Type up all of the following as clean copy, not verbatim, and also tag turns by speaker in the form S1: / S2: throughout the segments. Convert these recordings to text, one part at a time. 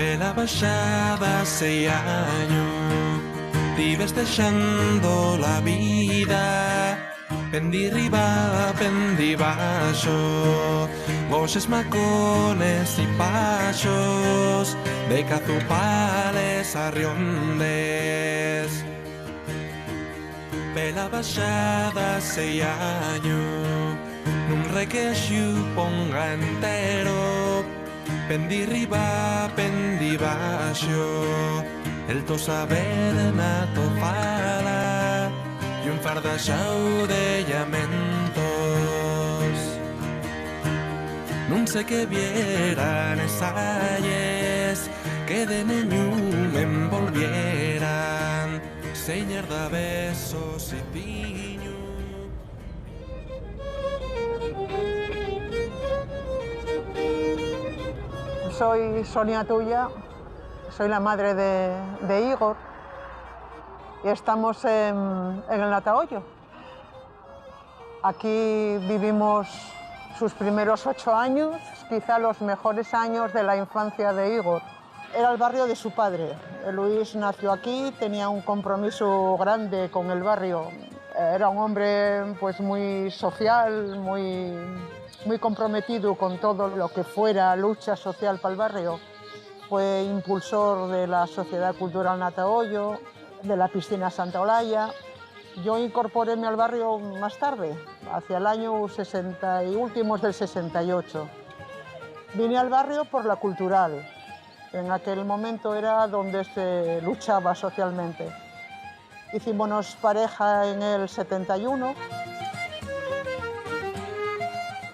S1: Pela baixada 6 años, vives deixando la vida. Pendi riba, pendi baixo, goxes macones y paxos, de cazupales a riondes. Pela baixada 6 años, nun requexo ponga entero. Pendi riba, pendi baixo, el to saber na to fala, y un fardaxao de llamentos. Non sé que vieran esalles que de neñu me envolvieran, señor da besos y piño.
S2: Soy Sonia Tuya, soy la madre de Igor y estamos en el Natahoyo. Aquí vivimos sus primeros 8 años, quizá los mejores años de la infancia de Igor. Era el barrio de su padre. Luis nació aquí, tenía un compromiso grande con el barrio. Era un hombre pues, muy social, muy comprometido con todo lo que fuera lucha social para el barrio. Fue impulsor de la Sociedad Cultural Natahoyo, de la Piscina Santa Olaya. Yo incorporéme al barrio más tarde, hacia el año 60 y últimos del 68. Vine al barrio por la cultural. En aquel momento era donde se luchaba socialmente. Hicimos pareja en el 71.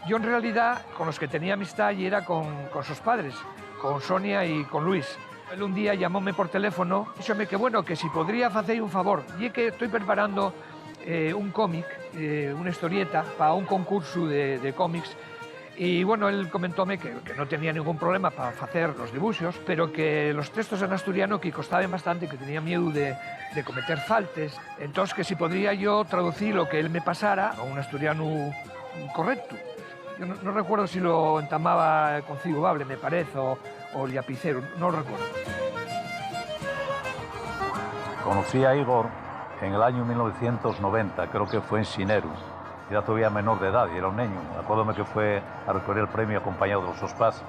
S3: Yo en realidad con los que tenía amistad y era con sus padres, con Sonia y con Luis. Él un día llamóme por teléfono y díxome que bueno, que si podría hacer un favor. Y es que estoy preparando un cómic, una historieta para un concurso de cómics. Y bueno, él comentóme que no tenía ningún problema para hacer los dibujos, pero que los textos en asturiano que costaban bastante, que tenía miedo de cometer faltes. Entonces que si podría yo traducir lo que él me pasara a un asturiano correcto. Yo no recuerdo si lo entamaba con Cigobable, me parece, o el Yapicero, no recuerdo.
S4: Conocí a Igor en el año 1990, creo que fue en Xineru. Era todavía menor de edad y era un niño. Acuérdome que fue a recoger el premio acompañado de los sus pais,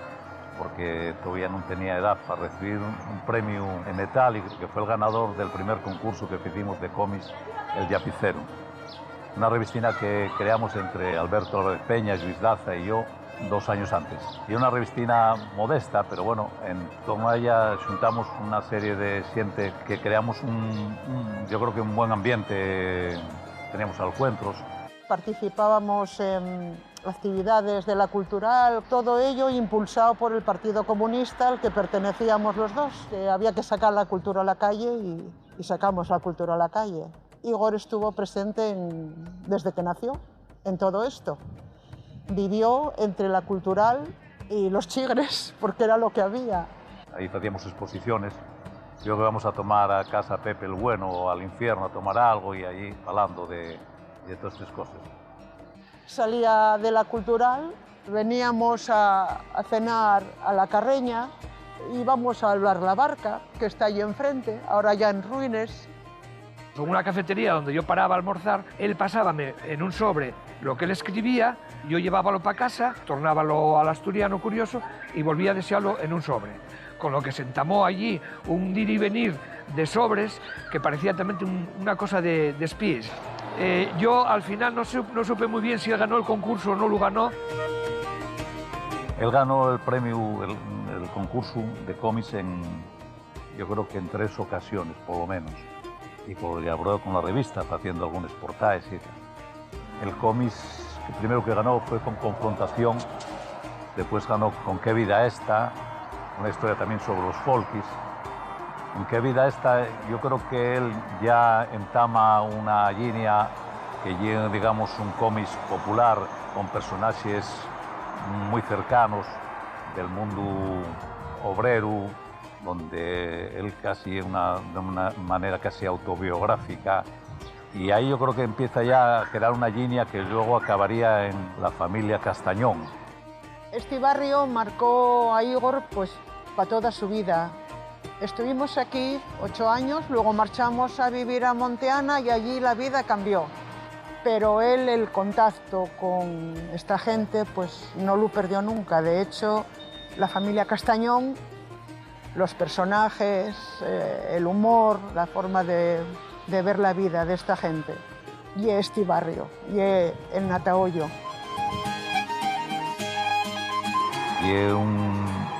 S4: porque todavía no tenía edad para recibir un premio en metal y que fue el ganador del primer concurso que hicimos de cómics, el Yapicero. Una revistina que creamos entre Alberto Álvarez Peña, Luis Daza y yo 2 años antes. Y una revistina modesta, pero bueno, en torno a ella juntamos una serie de gente que creamos yo creo que un buen ambiente, teníamos encuentros.
S2: Participábamos en actividades de la cultural, todo ello impulsado por el Partido Comunista al que pertenecíamos los dos. Que había que sacar la cultura a la calle y sacamos la cultura a la calle. Igor estuvo presente desde que nació en todo esto. Vivió entre la cultural y los chigres, porque era lo que había.
S4: Ahí hacíamos exposiciones. Yo que vamos a tomar a casa Pepe el Bueno o al infierno a tomar algo y allí hablando de todas estas cosas.
S2: Salía de la cultural, veníamos a cenar a la Carreña, íbamos a hablar la Barca, que está allí enfrente, ahora ya en ruines.
S3: En una cafetería donde yo paraba a almorzar, él pasábame en un sobre lo que él escribía, yo llevábalo para casa, tornábalo al asturiano curioso y volvía a desearlo en un sobre. Con lo que se entamó allí un ir y venir de sobres que parecía también una cosa de espías. Yo al final no supe muy bien si él ganó el concurso o no lo ganó.
S4: Él ganó el premio, el concurso de cómics yo creo que en 3 ocasiones, por lo menos. Y colaboró con la revista, haciendo algunos portales y tal. El cómic, el primero que ganó fue con Confrontación, después ganó con Qué vida esta, una historia también sobre los folkis. En Qué vida esta, yo creo que él ya entama una línea que lleva, digamos, un cómic popular con personajes muy cercanos del mundo obrero, donde él casi de una manera casi autobiográfica. Y ahí yo creo que empieza ya a crear una línea que luego acabaría en la familia Castañón.
S2: Este barrio marcó a Igor pues, para toda su vida. Estuvimos aquí 8 años, luego marchamos a vivir a Monteana y allí la vida cambió. Pero él, el contacto con esta gente, pues no lo perdió nunca. De hecho, la familia Castañón, los personajes, el humor, la forma de ver la vida de esta gente. Y este barrio, y el Natahoyo.
S4: Y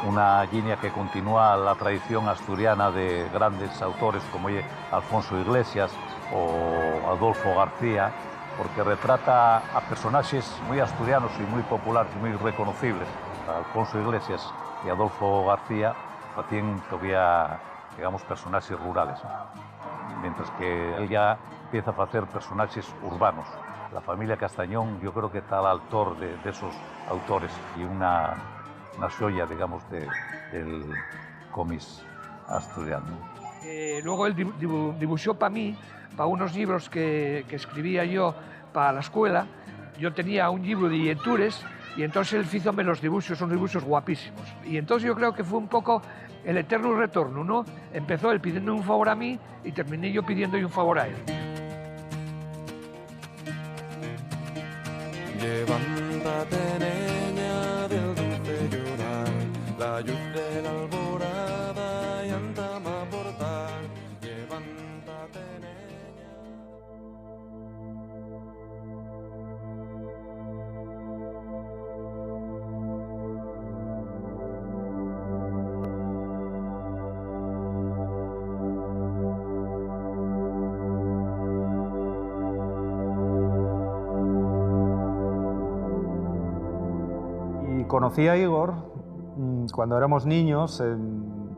S4: una línea que continúa la tradición asturiana de grandes autores como Alfonso Iglesias o Adolfo García, porque retrata a personajes muy asturianos y muy populares, muy reconocibles. Alfonso Iglesias y Adolfo García hacían todavía, digamos, personajes rurales, mientras que él ya empieza a hacer personajes urbanos. La familia Castañón, yo creo que está al autor de esos autores y una joya, digamos, del cómic asturiano.
S3: Luego él dibujó para mí, para unos libros que escribía yo para la escuela. Yo tenía un libro de lecturas y entonces él hízome los dibujos, son dibujos guapísimos. Y entonces yo creo que fue un poco el eterno retorno, ¿no? Empezó él pidiendo un favor a mí y terminé yo pidiéndole un favor a él.
S1: Levántate, niña, del dulce llorar, la luz de la alborada y andama a portar. Levántate, niña.
S5: Conocí a Igor cuando éramos niños,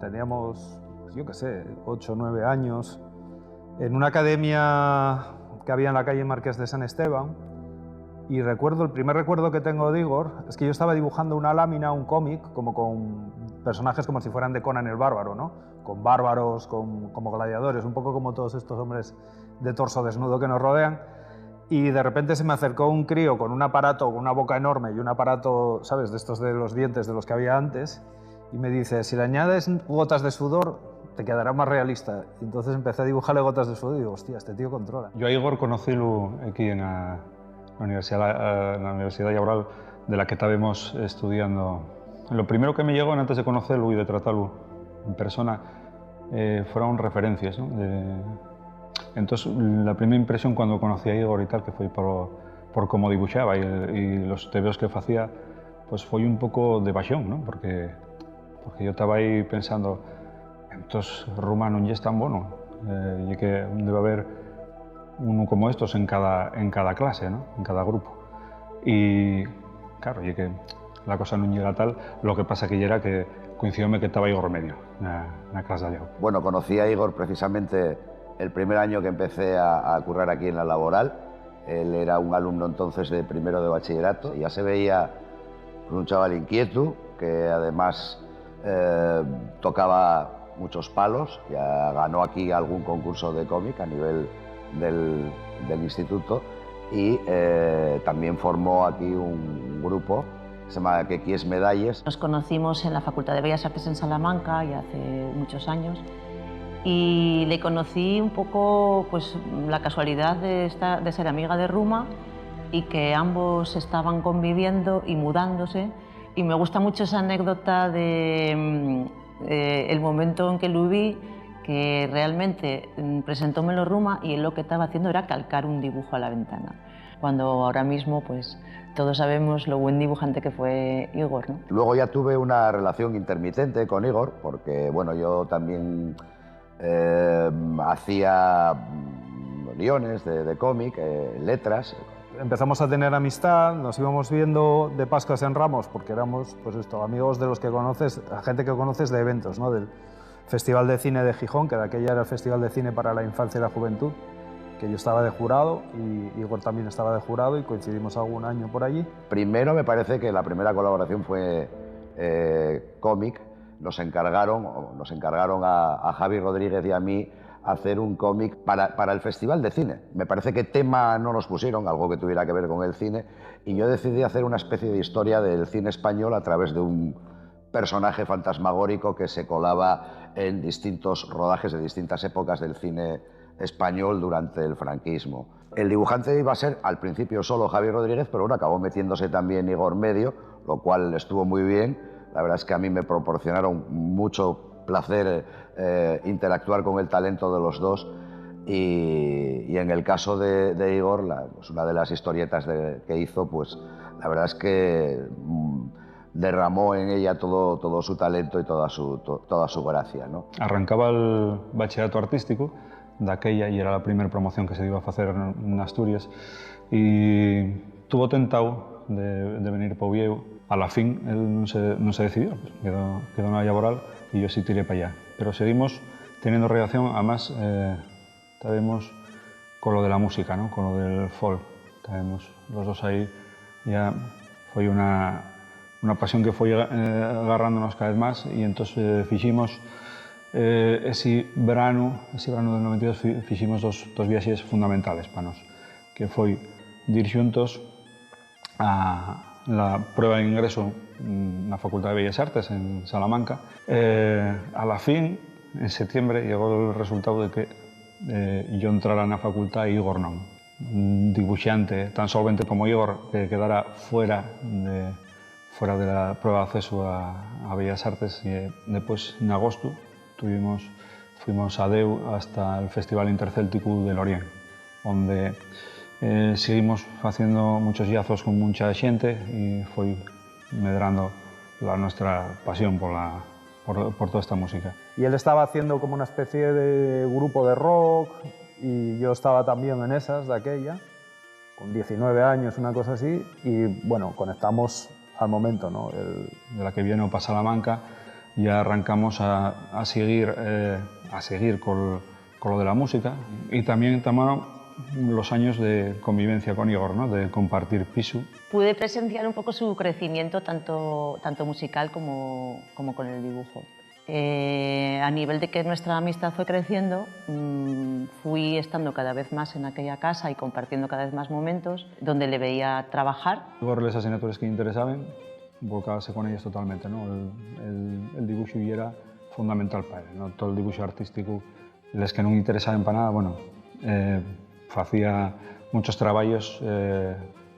S5: teníamos, yo qué sé, 8 o 9 años, en una academia que había en la calle Marqués de San Esteban. Y recuerdo, el primer recuerdo que tengo de Igor es que yo estaba dibujando una lámina, un cómic, como con personajes como si fueran de Conan el Bárbaro, ¿no? Con bárbaros, como gladiadores, un poco como todos estos hombres de torso desnudo que nos rodean. Y de repente se me acercó un crío con un aparato, con una boca enorme y un aparato, ¿sabes?, de estos de los dientes de los que había antes, y me dice, si le añades gotas de sudor, te quedará más realista. Y entonces empecé a dibujarle gotas de sudor y digo, hostia, este tío controla.
S6: Yo a Igor conocí aquí en la Universidad Laboral de la que estábamos estudiando. Lo primero que me llegó antes de conocerlo y de tratarlo en persona fueron referencias, ¿no? Entonces, la primera impresión cuando conocí a Igor y tal, que fue por cómo dibujaba y los tebeos que hacía, pues fue un poco de pasión, ¿no? Porque yo estaba ahí pensando, entonces rumano ya es tan bueno, y que debe haber uno como estos en cada clase, ¿no? En cada grupo. Y claro, y que la cosa no llega tal, lo que pasa que ya era que coincidióme que estaba Igor medio, en la clase de allá.
S7: Bueno, conocí a Igor precisamente el primer año que empecé a currar aquí en la Laboral. Él era un alumno entonces de primero de bachillerato y ya se veía un chaval inquieto que además tocaba muchos palos. Ya ganó aquí algún concurso de cómic a nivel del instituto y también formó aquí un grupo que se llama Que Quies Medalles.
S8: Nos conocimos en la Facultad de Bellas Artes en Salamanca ya hace muchos años. Y le conocí un poco, pues, la casualidad de ser amiga de Ruma y que ambos estaban conviviendo y mudándose. Y me gusta mucho esa anécdota de el momento en que lo vi, que realmente presentómelo Ruma y él lo que estaba haciendo era calcar un dibujo a la ventana. Cuando ahora mismo, pues, todos sabemos lo buen dibujante que fue Igor, ¿no?
S7: Luego ya tuve una relación intermitente con Igor, porque, bueno, yo también hacía guiones de cómic, letras.
S5: Empezamos a tener amistad, nos íbamos viendo de Pascuas en Ramos, porque éramos, pues esto, amigos de los que conoces, gente que conoces de eventos, ¿no? Del Festival de Cine de Gijón, que de aquella era el Festival de Cine para la Infancia y la Juventud, que yo estaba de jurado y Igor también estaba de jurado y coincidimos algún año por allí.
S7: Primero me parece que la primera colaboración fue cómic. Nos encargaron a Javi Rodríguez y a mí hacer un cómic para el Festival de Cine. Me parece que tema no nos pusieron, algo que tuviera que ver con el cine, y yo decidí hacer una especie de historia del cine español a través de un personaje fantasmagórico que se colaba en distintos rodajes de distintas épocas del cine español durante el franquismo. El dibujante iba a ser al principio solo Javi Rodríguez, pero bueno, acabó metiéndose también Igor Medio, lo cual estuvo muy bien. La verdad es que a mí me proporcionaron mucho placer interactuar con el talento de los dos. Y en el caso de Igor, pues una de las historietas que hizo, pues la verdad es que derramó en ella todo su talento y toda su gracia, ¿no?
S6: Arrancaba el bachillerato artístico daquella y era la primera promoción que se iba a hacer en Asturias y tuvo tentado de venir para Oviedo. A la fin él no se decidió, pues quedó en la laboral y yo sí tiré para allá. Pero seguimos teniendo relación, además estábamos con lo de la música, ¿no? Con lo del folk. Estábamos los dos ahí, ya fue una pasión que foi agarrándonos cada vez más y entonces fiximos ese verano del 92 fiximos dos viaxes fundamentales para nós, que foi ir xuntos a la prueba de ingreso na Facultad de Bellas Artes en Salamanca. A la fin, en septiembre, llegó el resultado de que yo entrara na facultad e Igor non. Un dibuixante tan solvente como Igor que quedara fuera de la prueba de acceso a Bellas Artes y después en agosto fuimos a Deu hasta el Festival Intercéltico de Lorient, donde seguimos haciendo muchos yazos con mucha xente y fue medrando nuestra pasión por toda esta música.
S5: Y él estaba haciendo como una especie de grupo de rock y yo estaba también en esas de aquella, con 19 años, una cosa así, y bueno, conectamos al momento, ¿no?
S6: De la que viene para Salamanca ya arrancamos a seguir con lo de la música y también tomaron los años de convivencia con Igor, ¿no? De compartir piso.
S8: Pude presenciar un poco su crecimiento tanto musical como con el dibujo. A nivel de que nuestra amistad fue creciendo, fui estando cada vez más en aquella casa y compartiendo cada vez más momentos donde le veía trabajar.
S6: Igor, las asignaturas que le interesaban, volcábase con ellas totalmente, ¿no? El dibujo y era fundamental para él, ¿no? Todo el dibujo artístico, les que no me interesaban para nada, bueno, hacía muchos trabajos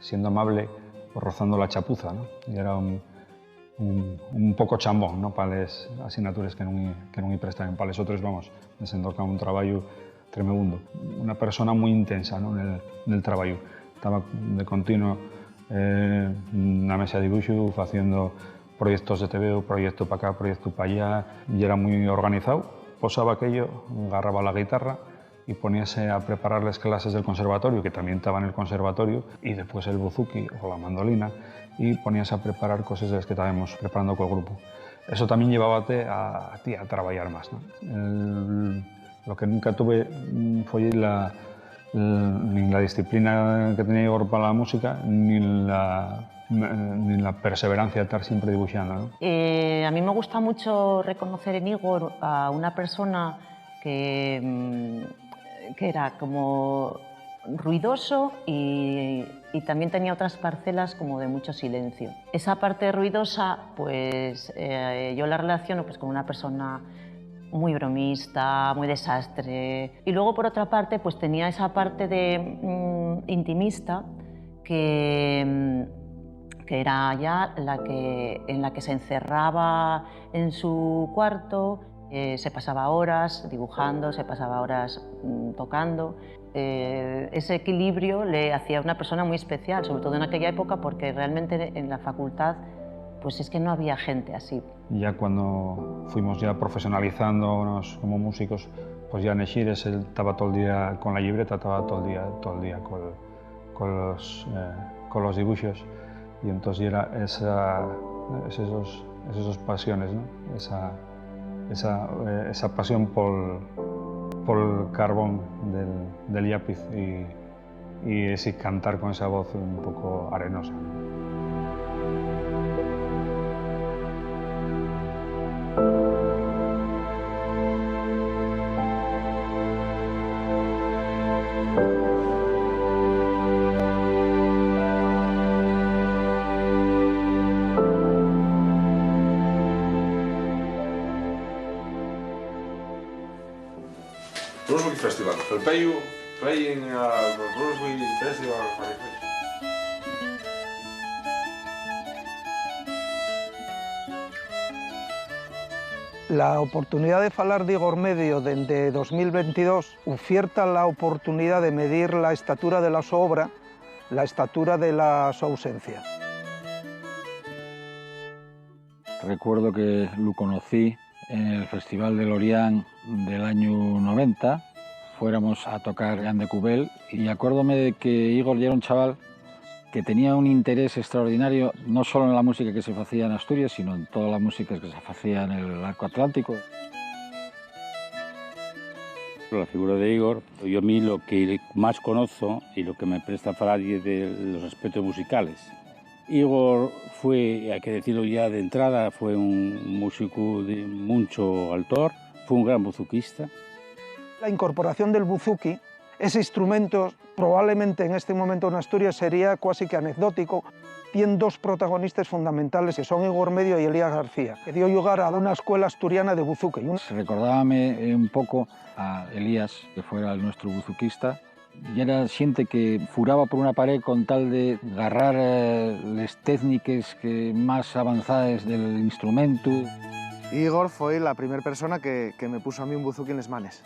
S6: siendo amable, rozando la chapuza, ¿no? Y era un poco chambón, ¿no? Para las asignaturas que no me prestaban. Para los otros, vamos, desendoca un trabajo tremendo. Una persona muy intensa, ¿no? en el trabajo. Estaba de continuo en la mesa de dibujo, haciendo proyectos de TV, proyecto para acá, proyecto para allá, y era muy organizado. Posaba aquello, agarraba la guitarra y poníase a preparar las clases del conservatorio, que también estaba en el conservatorio, y después el buzuki o la mandolina, y poníase a preparar cosas de las que estábamos preparando con el grupo. Eso también llevaba a ti a trabajar más, ¿no? Lo que nunca tuve fue ni la disciplina que tenía Igor para la música, ni la perseverancia de estar siempre dibujando, ¿no?
S8: A mí me gusta mucho reconocer en Igor a una persona que era como ruidoso y también tenía otras parcelas como de mucho silencio. Esa parte ruidosa, pues yo la relaciono pues, con una persona muy bromista, muy desastre. Y luego, por otra parte, pues tenía esa parte de intimista que era ya en la que se encerraba en su cuarto, se pasaba horas dibujando, se pasaba horas tocando. Ese equilibrio le hacía una persona muy especial, sobre todo en aquella época, porque realmente en la facultad pues es que no había gente así.
S6: Ya cuando fuimos ya profesionalizándonos como músicos, pues ya en Exires él estaba todo el día con la libreta, estaba todo el día con los dibujos, y entonces era esas pasiones, ¿no? Esa pasión por el carbón del lápiz y ese cantar con esa voz un poco arenosa, ¿no?
S1: Brunswick Festival. Felpeyu playing at the Brunswick Festival.
S2: La oportunidad de falar de Igor Medio dende 2022 oferta la oportunidad de medir la estatura de la súa obra, la estatura de la súa ausencia.
S9: Recuerdo que lo conocí en el Festival de Lorient del año 90. Fuéramos a tocar Jan de Cubel y acuérdome de que Igor ya era un chaval que tenía un interés extraordinario no solo en la música que se hacía en Asturias, sino en toda la música que se hacía en el arco atlántico.
S10: La figura de Igor, yo a mí lo que más conozco y lo que me presta a hablar es de los aspectos musicales. Igor fue, hay que decirlo ya de entrada, fue un músico de mucho altor, fue un gran buzuquista.
S2: La incorporación del buzuki, ese instrumento probablemente en este momento en Asturias sería casi que anecdótico. Tiene dos protagonistas fundamentales que son Igor Medio y Elías García, que dio lugar a una escuela asturiana de buzuque.
S9: Recordábame un poco a Elías, que fuera nuestro buzuquista, y era xente que furaba por una pared con tal de agarrar las técnicas más avanzadas del instrumento.
S11: Igor foi la primera persona que me puso a mí un buzuki en les manes.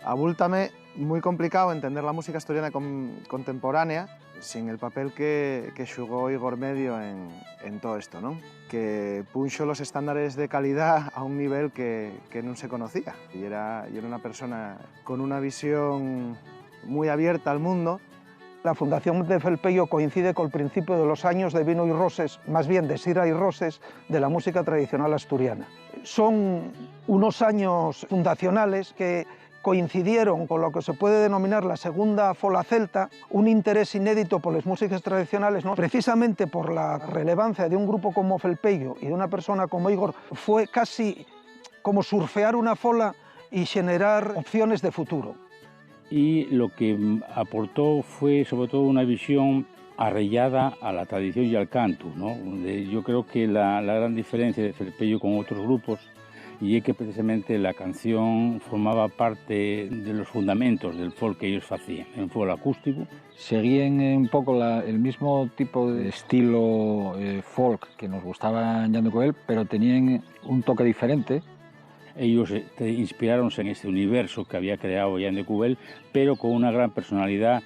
S11: Abúltame muy complicado entender la música asturiana contemporánea sin el papel que xugó Igor Medio en todo esto, ¿no? Que puso los estándares de calidad a un nivel que no se conocía. Y era una persona con una visión muy abierta al mundo. La fundación de Felpeyo coincide con el principio de los años de vino y roses, más bien de sira y roses, de la música tradicional asturiana. Son unos años fundacionales que coincidieron con lo que se puede denominar la segunda fola celta, un interés inédito por las músicas tradicionales, ¿no? Precisamente por la relevancia de un grupo como Felpeyo y de una persona como Igor, fue casi como surfear una fola y generar opciones de futuro.
S10: Y lo que aportó fue sobre todo una visión arraigada a la tradición y al canto, ¿no? Yo creo que la gran diferencia de Felpeyo con otros grupos y es que precisamente la canción formaba parte de los fundamentos del folk que ellos hacían, en folk acústico.
S9: Seguían un poco el mismo tipo de estilo folk que nos gustaba en Jan de Cubel, pero tenían un toque diferente.
S10: Ellos inspiraronse en este universo que había creado Jan de Cubel, pero con una gran personalidad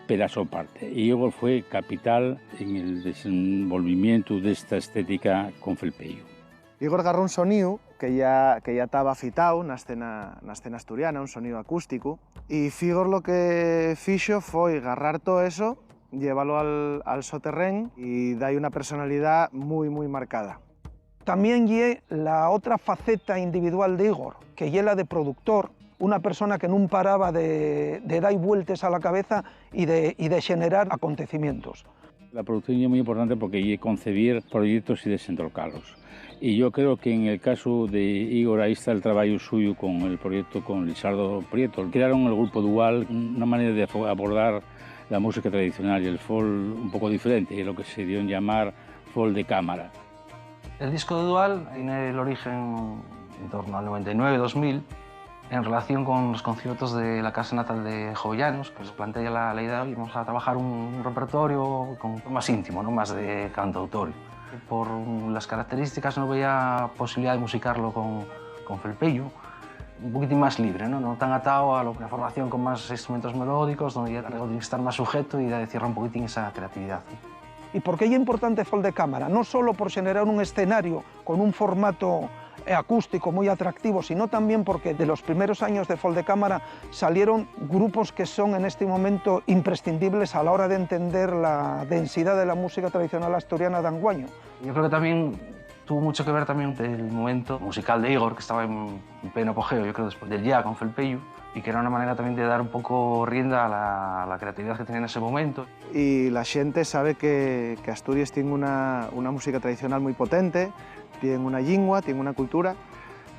S10: per a su parte. Y Igor fue capital en el desenvolvimiento de esta estética con Felpeyo.
S11: Igor agarró un sonido que ya estaba afitado na escena asturiana, un sonido acústico, y Igor lo que fixo fue agarrar todo eso, llevarlo al soterrén y darle una personalidad muy marcada.
S2: También lle la otra faceta individual de Igor, que lle la de productor, una persona que no paraba de dar vueltas a la cabeza y de generar acontecimientos.
S10: La producción es muy importante porque es concebir proyectos y desentrocarlos. Y yo creo que en el caso de Igor ahí está el trabajo suyo con el proyecto con Lisardo Prieto. Crearon el grupo Dual, una manera de abordar la música tradicional y el folk un poco diferente, lo que se dio en llamar folk de cámara.
S12: El disco de Dual tiene el origen en torno al 99-2000 en relación con los conciertos de la casa natal de Jovellanos, que se plantea la idea de vamos a trabajar un repertorio más íntimo, ¿no? Más de cantautorio. Por las características no veía posibilidad de musicarlo con Felpeyo, un poquitín más libre, no tan atado a una formación con más instrumentos melódicos, donde ya tiene que estar más sujeto y de cierra un poquitín esa creatividad.
S2: ¿Y por qué es importante folk de cámara? No solo por generar un escenario con un formato acústico muy atractivo, sino también porque de los primeros años de folk de cámara salieron grupos que son en este momento imprescindibles a la hora de entender la densidad de la música tradicional asturiana de anguaño.
S12: Yo creo que también tuvo mucho que ver también el momento musical de Igor, que estaba en pleno apogeo, yo creo, después del ya con Felpeyo, y que era una manera también de dar un poco rienda a la creatividad que tenía en ese momento.
S11: Y la gente sabe que Asturias tiene una música tradicional muy potente, tiene una lingua, tiene una cultura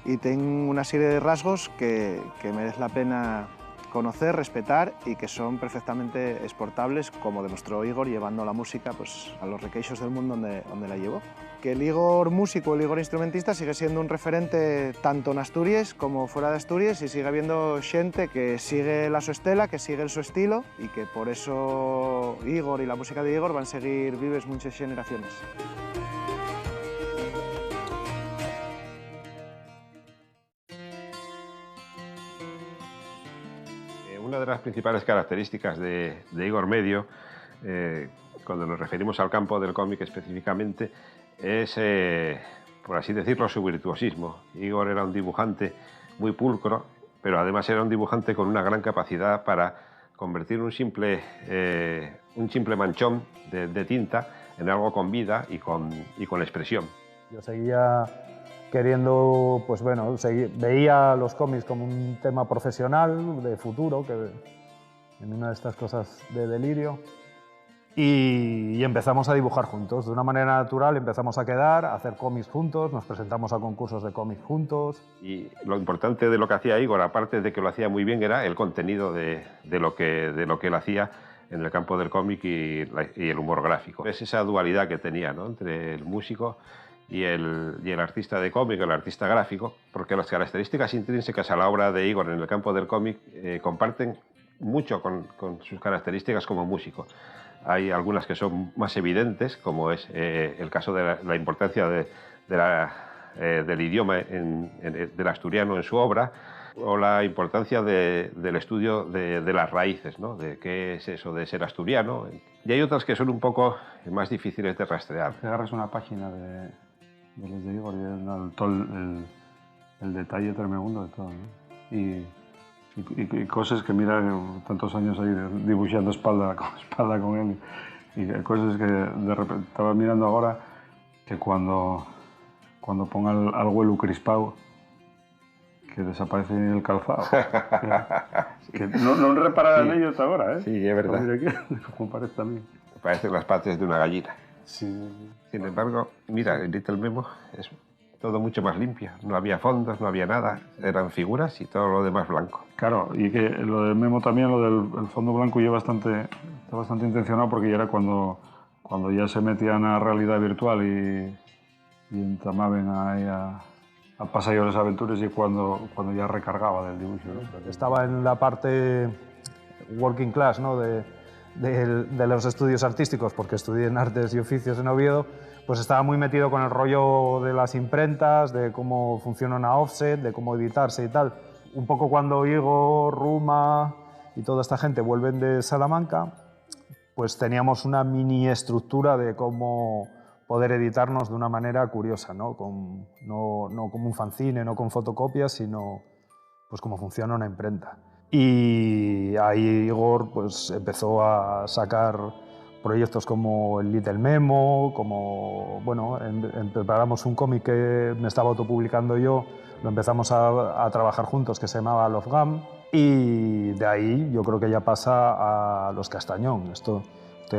S11: y tiene una serie de rasgos que merece la pena conocer, respetar y que son perfectamente exportables, como demostró Igor llevando la música pues, a los requeixos del mundo donde la llevó. Que el Igor músico, el Igor instrumentista sigue siendo un referente tanto en Asturias como fuera de Asturias y sigue habiendo xente que sigue la su estela, que sigue el su estilo y que por eso Igor y la música de Igor van a seguir vives muchas generaciones.
S13: Una de las principales características de Igor Medio, cuando nos referimos al campo del cómic específicamente, es, por así decirlo, su virtuosismo. Igor era un dibujante muy pulcro, pero además era un dibujante con una gran capacidad para convertir un simple manchón de tinta en algo con vida y con expresión.
S5: Yo seguía queriendo, pues bueno, veía los cómics como un tema profesional, de futuro, que en una de estas cosas de delirio, y empezamos a dibujar juntos. De una manera natural empezamos a quedar, a hacer cómics juntos, nos presentamos a concursos de cómics juntos.
S13: Y lo importante de lo que hacía Igor, aparte de que lo hacía muy bien, era el contenido de lo que él hacía en el campo del cómic y el humor gráfico. Es esa dualidad que tenía, ¿no?, entre el músico y el artista de cómic, el artista gráfico, porque las características intrínsecas a la obra de Igor en el campo del cómic comparten mucho con sus características como músico. Hay algunas que son más evidentes, como es el caso de la importancia del idioma del asturiano en su obra, o la importancia del estudio de las raíces, ¿no?, de qué es eso de ser asturiano. Y hay otras que son un poco más difíciles de rastrear.
S6: Te agarras una página de los de Igor y todo el detalle tremendo de todo, ¿no? Y cosas que mira, tantos años ahí dibujando espalda con él, y cosas que de repente estaba mirando ahora, que cuando ponga al abuelo crispado, que desaparece el calzado. Que no repararán
S13: sí,
S6: ellos ahora, ¿eh?
S13: Sí, es verdad.
S6: Mira como parece también.
S13: Parecen las partes de una gallina.
S6: Sí.
S13: Sin embargo, mira, en Little Memo es todo mucho más limpio. No había fondos, no había nada. Eran figuras y todo lo demás blanco.
S6: Claro, y que lo del Memo también, lo del fondo blanco, está bastante intencionado, porque ya era cuando ya se metían a realidad virtual y entramaban ahí a pasar las aventuras, y cuando ya recargaba del dibujo, ¿no?
S5: Estaba en la parte working class, ¿no?, de los estudios artísticos, porque estudié en Artes y Oficios en Oviedo, pues estaba muy metido con el rollo de las imprentas, de cómo funciona una offset, de cómo editarse y tal. Un poco cuando Igor, Ruma y toda esta gente vuelven de Salamanca, pues teníamos una mini estructura de cómo poder editarnos de una manera curiosa, ¿no? No como un fanzine, no con fotocopias, sino pues cómo funciona una imprenta. Y ahí Igor pues empezó a sacar proyectos como el Little Memo, como, bueno, preparamos un cómic que me estaba autopublicando yo, lo empezamos a trabajar juntos, que se llamaba Love Gum, y de ahí yo creo que ya pasa a Los Castañón. Estoy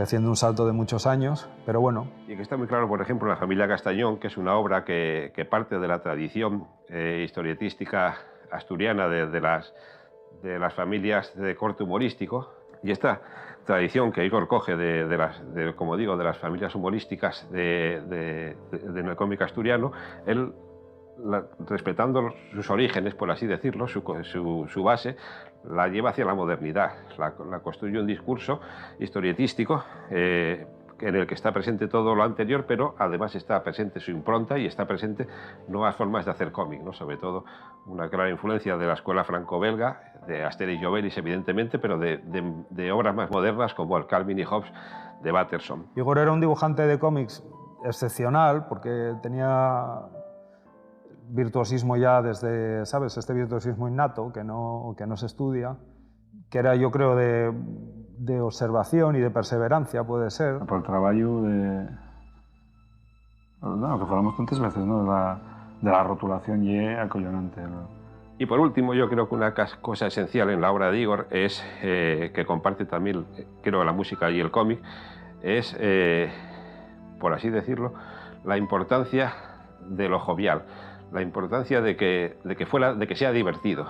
S5: haciendo un salto de muchos años, pero bueno.
S13: Y que está muy claro, por ejemplo, La familia Castañón, que es una obra que parte de la tradición historietística asturiana de las familias de corte humorístico, y esta tradición que Igor coge como digo, de las familias humorísticas del cómic asturiano, él, respetando sus orígenes, por así decirlo, su base, la lleva hacia la modernidad, la construye un discurso historietístico en el que está presente todo lo anterior, pero además está presente su impronta y está presente nuevas formas de hacer cómic, ¿no? Sobre todo una clara influencia de la escuela franco-belga, de Asterix y Obelix, evidentemente, pero de obras más modernas como el Calvin y Hobbes de Patterson.
S5: Igor era un dibujante de cómics excepcional, porque tenía virtuosismo ya desde, ¿sabes?, este virtuosismo innato que no se estudia, que era, yo creo, de observación y de perseverancia, puede ser.
S6: Por el trabajo que falamos tantas veces, ¿no?, de la rotulación, y es acollonante, ¿no?
S13: Y por último, yo creo que una cosa esencial en la obra de Igor es, que comparte también, creo, la música y el cómic, es, por así decirlo, la importancia de lo jovial, la importancia de que sea divertido.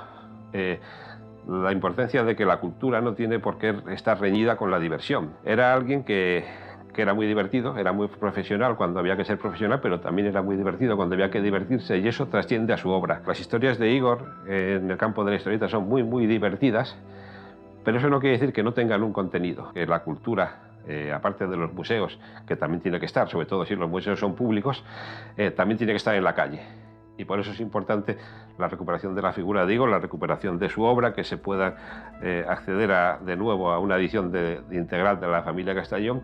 S13: la importancia de que la cultura no tiene por qué estar reñida con la diversión. Era alguien que era muy divertido, era muy profesional cuando había que ser profesional, pero también era muy divertido cuando había que divertirse, y eso trasciende a su obra. Las historias de Igor en el campo de la historieta son muy divertidas, pero eso no quiere decir que no tengan un contenido, que la cultura, aparte de los museos, que también tiene que estar, sobre todo si los museos son públicos, también tiene que estar en la calle. Y por eso es importante la recuperación de la figura de Igor, la recuperación de su obra, que se pueda acceder de nuevo a una edición integral de la familia Castañón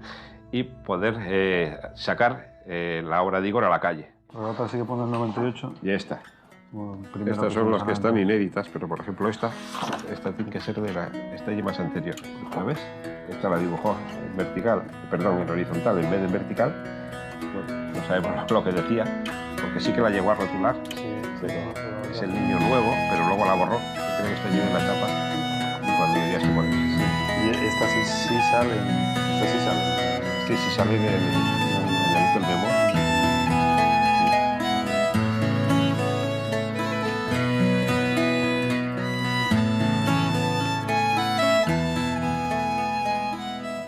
S13: y poder sacar la obra de Igor a la calle.
S6: La otra sigue poniendo el 98.
S13: Y esta.
S6: Bueno,
S13: estas son las que están inéditas, pero por ejemplo esta tiene que ser esta y más anterior. ¿La ves? Esta la dibujó en vertical, perdón, en horizontal en vez de en vertical. Bueno, no sabemos lo que decía, porque sí que la llegó a rotular. Pero es el niño nuevo, pero luego la borró. Creo que está llena en la tapa. Y cuando ya se pone.
S6: Y estas sí salen. Estas sí salen.
S13: Sí salen en el Little Demo.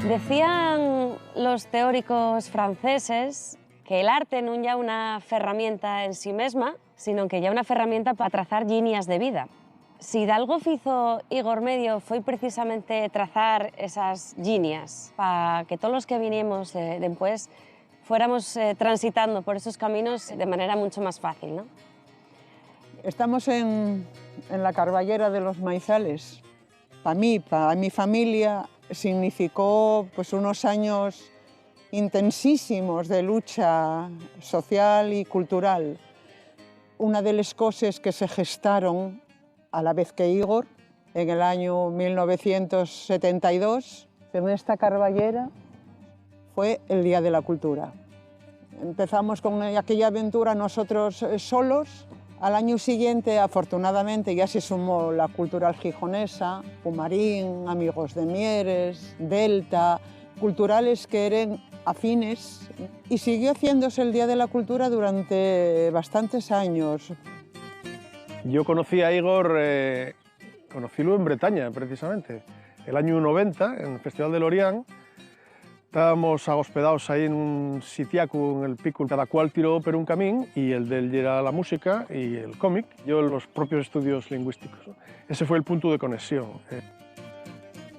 S14: Decían los teóricos franceses que el arte non ya una ferramenta en sí mesma, sino que ya una ferramenta para trazar líneas de vida. Si de algo fizo Igor Medio foi precisamente trazar esas líneas para que todos los que vinimos después fuéramos transitando por esos caminos de manera mucho más fácil, ¿no?
S2: Estamos en la Carballera de los Maizales. Para mí, para mi familia, significó pues, unos años intensísimos de lucha social y cultural. Una de las cosas que se gestaron a la vez que Igor, en el año 1972, en esta Carballera, fue el Día de la Cultura. Empezamos con aquella aventura nosotros solos. Al año siguiente, afortunadamente, ya se sumó la Cultural Gijonesa, Pumarín, Amigos de Mieres, Delta, culturales que eran afines, y siguió haciéndose el Día de la Cultura durante bastantes años.
S15: Yo conocí a Igor, conocílo en Bretaña, precisamente. El año 90, en el Festival de Lorient, estábamos hospedados ahí en un sitiaco en el pico, cada cual tiró por un camín, y el de él era la música y el cómic, yo los propios estudios lingüísticos. Ese fue el punto de conexión.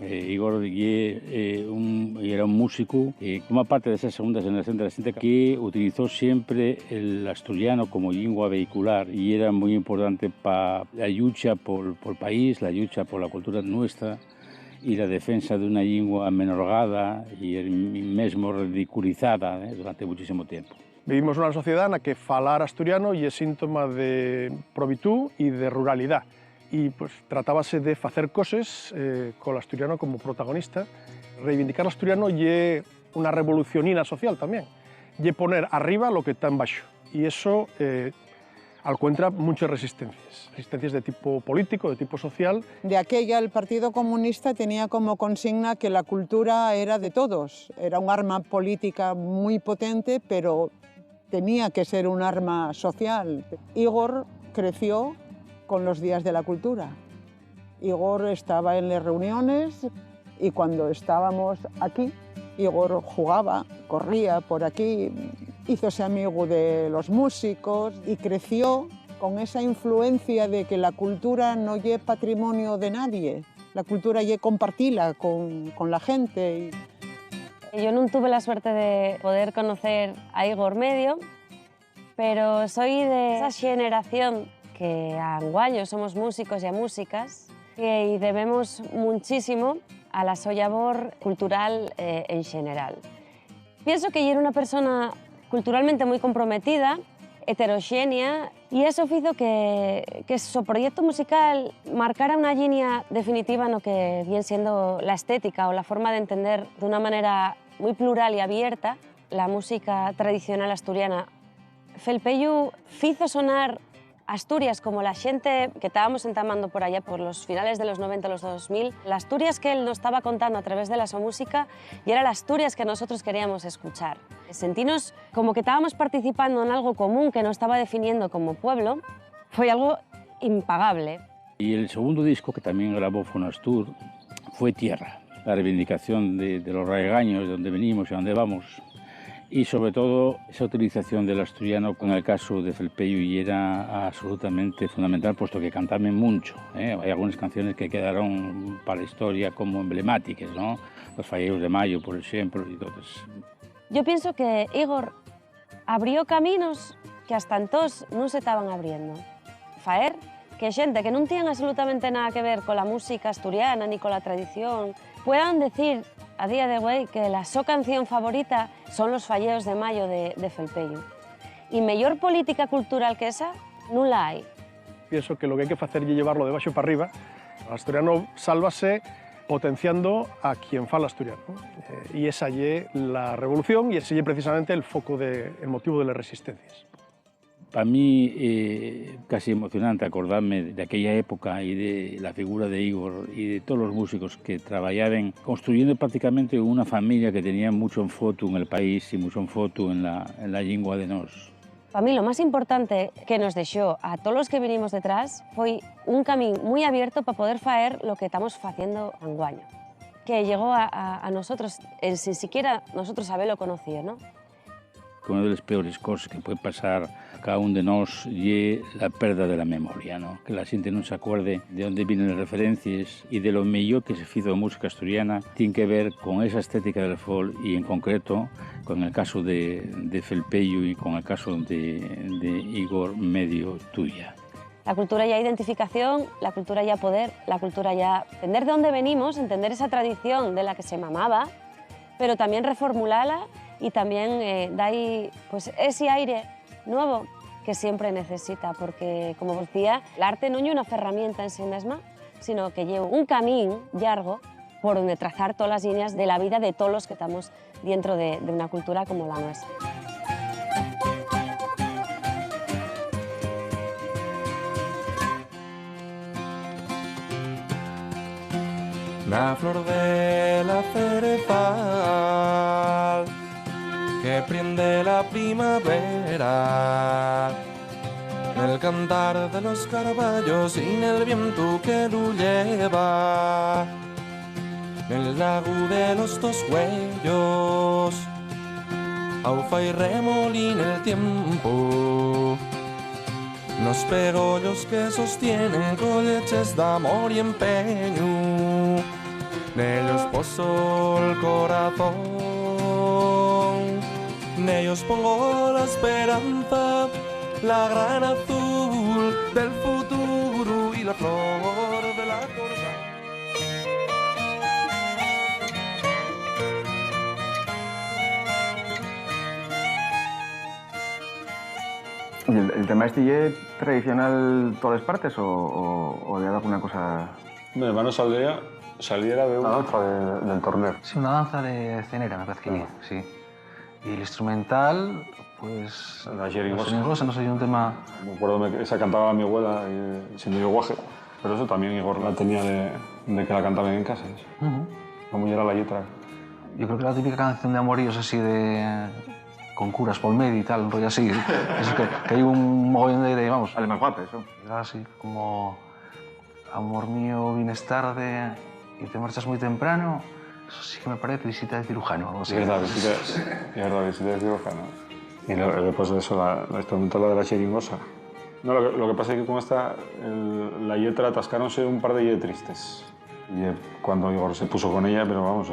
S10: Igor era un músico que forma parte de esa segunda generación de la gente que utilizó siempre el asturiano como lengua vehicular, y era muy importante para la lucha por el país, la lucha por la cultura nuestra y la defensa de una lengua menorgada y mesmo ridiculizada durante muchísimo tiempo.
S15: Vivimos en una sociedad en la que falar asturiano y es síntoma de probitud y de ruralidad. Y pues tratábase de hacer cosas con el asturiano como protagonista. Reivindicar el asturiano y una revolucionina social también. Y poner arriba lo que está en baixo. Y eso encuentra muchas resistencias. Resistencias de tipo político, de tipo social.
S2: De aquella, el Partido Comunista tenía como consigna que la cultura era de todos. Era un arma política muy potente, pero tenía que ser un arma social. Igor creció con los días de la cultura. Igor estaba en las reuniones y cuando estábamos aquí, Igor jugaba, corría por aquí, hízose amigo de los músicos y creció con esa influencia de que la cultura no es patrimonio de nadie, la cultura es compartila con la gente.
S14: Yo no tuve la suerte de poder conocer a Igor Medio, pero soy de esa generación que a anguaño somos músicos y músicas y debemos muchísimo a la súa labor cultural en general. Pienso que era una persona culturalmente muy comprometida, heterogénea, y eso hizo que su proyecto musical marcara una línea definitiva en lo que viene siendo la estética o la forma de entender de una manera muy plural y abierta la música tradicional asturiana. Felpeyu hizo sonar Asturias como la gente que estábamos entamando por allá por los finales de los 90, los 2000, la Asturias que él nos estaba contando a través de la su música y era la Asturias que nosotros queríamos escuchar. Sentirnos como que estábamos participando en algo común que nos estaba definiendo como pueblo fue algo impagable.
S10: Y el segundo disco, que también grabó Fonastur, fue Tierra, la reivindicación de los raigaños, de donde venimos y a dónde vamos. Y sobre todo esa utilización del asturiano con el caso de Felpeyo y era absolutamente fundamental, puesto que cantaban mucho. Hay algunas canciones que quedaron para la historia como emblemáticas, ¿no? Los Falleiros de Mayo, por ejemplo. Y entonces...
S14: Yo pienso que Igor abrió caminos que hasta entonces no se estaban abriendo. Faer que xente que non tienen absolutamente nada que ver con la música asturiana ni con la tradición puedan decir a día de hoy que la su canción favorita son los Falleiros de Mayo de Felpeyo. Y mellor política cultural que esa non la hai.
S15: Pienso que lo que hay que hacer es llevarlo de baixo para arriba. El asturiano sálvase potenciando a quien fala asturiano. Y esa es la revolución y ese es precisamente el foco, el motivo de las resistencias.
S10: Para mí casi emocionante acordarme de aquella época y de la figura de Igor y de todos los músicos que trabajaban construyendo prácticamente una familia que tenía mucho en foto en el país y mucho en foto en la lengua de nos.
S14: Para mí lo más importante que nos dejó a todos los que vinimos detrás fue un camino muy abierto para poder hacer lo que estamos haciendo anguaño, que llegó a nosotros sin siquiera nosotros haberlo conocido, ¿no?
S10: Una de las peores cosas que puede pasar a cada uno de nosotros es la pérdida de la memoria, ¿no? Que la gente no se acuerde de dónde vienen las referencias y de lo mejor que se hizo de música asturiana tiene que ver con esa estética del folk y en concreto con el caso de Felpeyo y con el caso de Igor Medio Tuya.
S14: La cultura ya identificación, la cultura ya poder, la cultura ya entender de dónde venimos, entender esa tradición de la que se mamaba, pero también reformularla y también da ahí pues, ese aire nuevo que siempre necesita, porque, como decía, el arte no es una herramienta en sí misma, sino que lleva un camino largo por donde trazar todas las líneas de la vida de todos los que estamos dentro de una cultura como la nuestra.
S16: La flor de la cerezal que prende la primavera, el cantar de los carballos y el viento que lo lleva, el lago de los dos huellos, aufa y remolina el tiempo, los pegollos que sostienen colleches de amor y empeño, de ellos poso el corazón. En ellos pongo la esperanza, la gran azul del futuro y la flor de la corza.
S17: ¿El tema este es tradicional todas las partes o de alguna cosa?
S6: Mi hermano saliera de una otra del torneo.
S12: Sí, una danza de cenera, me parece que sí. Y el instrumental, pues...
S6: La jeringosa.
S12: No sé, un tema...
S6: Me acuerdo que esa cantaba mi abuela siendo yo guaje, pero eso también Igor la tenía de que la cantaban en casa. Como ya era la letra.
S12: Yo creo que la típica canción de amoríos así de... con curas por medio y tal, un rollo así. Eso que hay un mogollón de vamos...
S17: Al más guapo, eso.
S12: Era así, como... Amor mío, vienes tarde y te marchas muy temprano. Eso sí que me parece visita de cirujano. Algo así.
S6: Es verdad, visita de cirujano. Y después de eso, la instrumental de la jeringosa. No, lo que pasa es que con esta, la letra atascáronse un par de tristes. Y cuando Igor se puso con ella, pero vamos,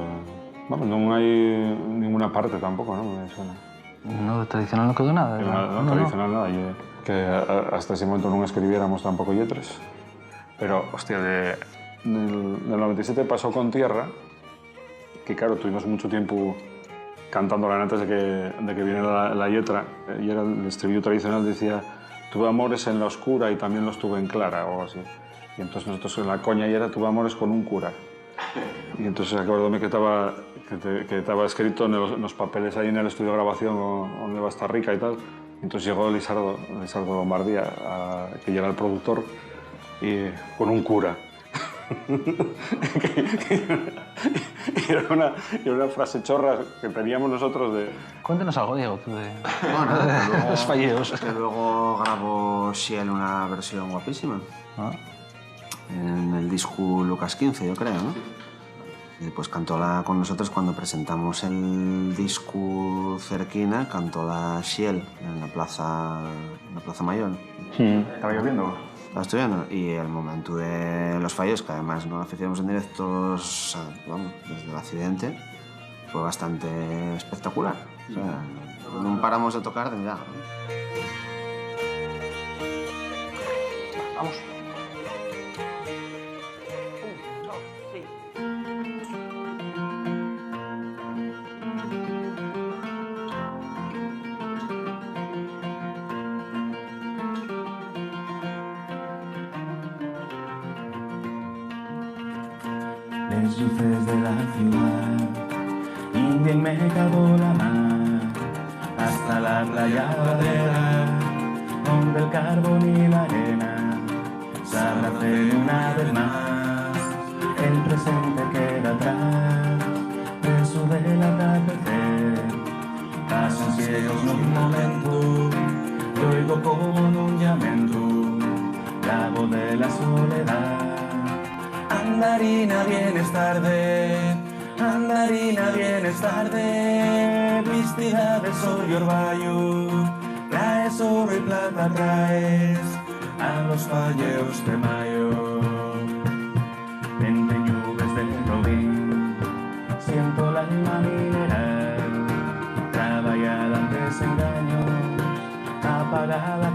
S6: no hay ninguna parte tampoco, ¿no? Me suena.
S12: No, de tradicional no quedó nada.
S6: No, tradicional nada. Que hasta ese momento no escribiéramos tampoco letras. Pero, hostia, del 97 pasó con Tierra, que claro, tuvimos mucho tiempo cantándola antes de que viniera la letra, y era el estribillo tradicional, decía tuve amores en la oscura y también los tuve en clara, o algo así. Y entonces nosotros en la coña ya era tuve amores con un cura. Y entonces acuérdame que estaba escrito en los papeles ahí en el estudio de grabación donde va a estar Rica y tal. Y entonces llegó Lisardo Lombardía, que ya era el productor, y con un cura. Era una frase chorra que teníamos nosotros de...
S12: Cuéntanos algo, Diego, tú de...
S18: Bueno,
S12: de los falleos.
S18: Que luego grabó Shiel una versión guapísima.
S12: en el disco Lucas 15, yo creo, ¿no? Y pues cantó con nosotros cuando presentamos el disco Cerquina, cantó la Xiel en la Plaza Mayor.
S17: ¿Estaba lloviendo?
S12: Estaba estudiando y el momento de los fallos, que además no hacíamos en directos, vamos, desde el accidente, fue bastante espectacular. O sea, no paramos de tocar de nada.
S17: Vamos.
S18: Las luces de la ciudad, India en Mercado la Mar, hasta la playa Badera, donde el carbón y la arena se abracen una vez más. El presente queda atrás, preso del atardecer. Pasan ciegos un momento, y oigo como en un llamento la voz de la soledad. Andarina, vienes tarde, Andarina, vienes tarde, vestida de sol y orvallo, traes oro y plata, traes a los falleos de mayo. Entre nubes del Robín, siento la alma mineral, traballada ante engaños, apagada